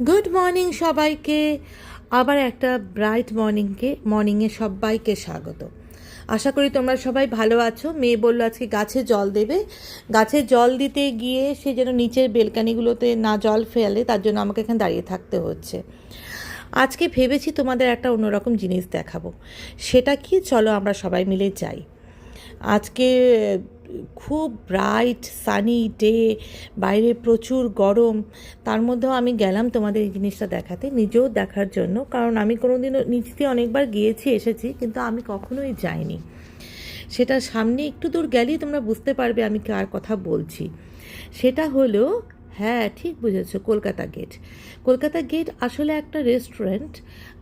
Good morning সবাইকে। আবার একটা ব্রাইট মর্নিংয়ে সবাইকে স্বাগত। আশা করি তোমরা সবাই ভালো আছো। মেয়ে বললো আজকে গাছে জল দেবে। গাছে জল দিতে গিয়ে সে যেন নিচের বেলকানিগুলোতে না জল ফেলে, তার জন্য আমাকে এখানে দাঁড়িয়ে থাকতে হচ্ছে। আজকে ভেবেছি তোমাদের একটা অন্যরকম জিনিস দেখাবো। সেটা কি, চলো আমরা সবাই মিলে যাই। আজকে খুব ব্রাইট সানি ডে, বাইরে প্রচুর গরম, তার মধ্যেও আমি গেলাম তোমাদের এই জিনিসটা দেখাতে, নিজেও দেখার জন্য। কারণ আমি কোনোদিনও নিচ দিয়ে অনেকবার গিয়েছি এসেছি, কিন্তু আমি কখনোই যাইনি। সেটা সামনে একটু দূর গেলেই তোমরা বুঝতে পারবে আমি কার কথা বলছি। সেটা হলো, হ্যাঁ ঠিক বুঝেছো, কলকাতা গেট। কলকাতা গেট আসলে একটা রেস্টুরেন্ট।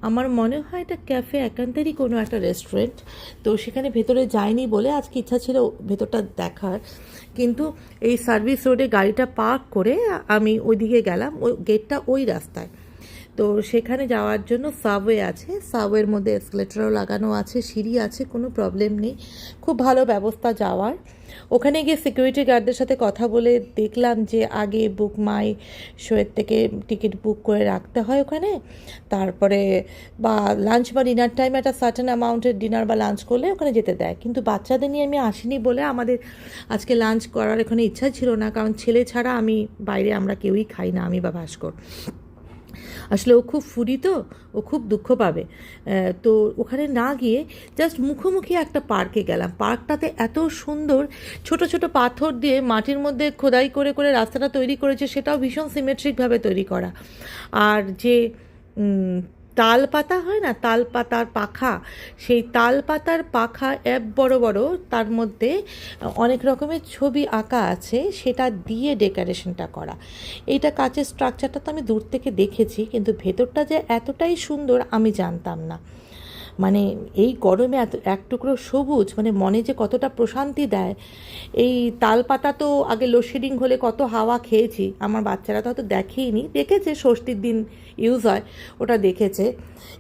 আমার মনে হয় এটা ক্যাফে একান্তেরই কোনো একটা রেস্টুরেন্ট। তো সেখানে ভেতরে যাইনি বলে আজকে ইচ্ছা ছিল ভেতরটা দেখার। কিন্তু এই সার্ভিস রোডে গাড়িটা পার্ক করে আমি ওইদিকে গেলাম, ওই গেটটা ওই রাস্তায়। তো সেখানে যাওয়ার জন্য সাবওয়ে আছে, সাবওয়ের মধ্যে এসকেলেটরও লাগানো আছে, সিঁড়ি আছে, কোনো প্রবলেম নেই, খুব ভালো ব্যবস্থা যাওয়ার। ওখানে গিয়ে সিকিউরিটি গার্ডদের সাথে কথা বলে দেখলাম যে আগে বুক মাই শোয়ের থেকে টিকিট বুক করে রাখতে হয় ওখানে। তারপরে বা লাঞ্চ বা ডিনার টাইম একটা সার্টেন অ্যামাউন্টের ডিনার বা লাঞ্চ করলে ওখানে যেতে দেয়। কিন্তু বাচ্চাদের নিয়ে আমি আসিনি বলে আমাদের আজকে লাঞ্চ করার এখানে ইচ্ছা ছিল না, কারণ ছেলে ছাড়া আমি বাইরে আমরা কেউই খাই না, আমি বা ভাস্কর। আসলে ও খুব ফুডি, তো ও খুব দুঃখ পাবে। তো ওখানে না গিয়ে জাস্ট মুখোমুখি একটা পার্কে গেলাম। পার্কটাতে এত সুন্দর ছোট ছোট পাথর দিয়ে মাটির মধ্যে খোদাই করে করে রাস্তাটা তৈরি করেছে, সেটাও ভীষণ সিমেট্রিকভাবে তৈরি করা। আর যে তাল পাতা হয় না, তাল পাতার পাখা, সেই তাল পাতার পাখা বড় বড়, তার মধ্যে অনেক রকমের ছবি আঁকা আছে, সেটা দিয়ে ডেকোরেশনটা করা। এইটা কাচের স্ট্রাকচারটা তো আমি দূর থেকে দেখেছি, কিন্তু ভেতরটা যে এতটাই সুন্দর আমি জানতাম না। মানে এই গরমে এত এক টুকরো সবুজ মানে মনে যে কতটা প্রশান্তি দেয়। এই তালপাতা তো আগে লোডশেডিং হলে কত হাওয়া খেয়েছি, আমার বাচ্চারা তো হয়তো দেখেইনি, দেখেছে ষষ্ঠীর দিন ইউজ হয় ওটা দেখেছে।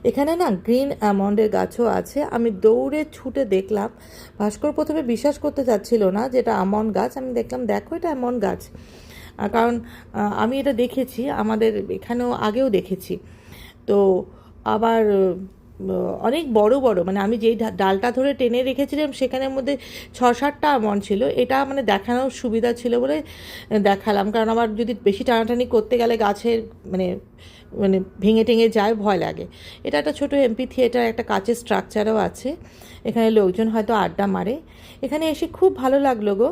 এখানে না গ্রিন অ্যামন্ডের গাছও আছে। আমি দৌড়ে ছুটে দেখলাম, ভাস্কর প্রথমে বিশ্বাস করতে চাচ্ছিল না যে এটা আমন্ড গাছ। আমি দেখলাম দেখো এটা আমন্ড গাছ। কারণ আমি এটা দেখেছি, আমাদের এখানেও আগেও দেখেছি। তো আবার অনেক বড় বড়, মানে আমি যেই ডালটা ধরে টেনে রেখেছিলাম সেখানের মধ্যে 6-7টা আমন্ড ছিল। এটা মানে দেখানোর সুবিধা ছিল বলে দেখালাম, কারণ আবার যদি বেশি টানাটানি করতে গেলে গাছের মানে মানে ভেঙে টেঙে যায়, ভয় লাগে। এটা একটা ছোটো এমপি থিয়েটার, একটা কাচের স্ট্রাকচারও আছে। এখানে লোকজন হয়তো আড্ডা মারে। এখানে এসে খুব ভালো লাগলো গো।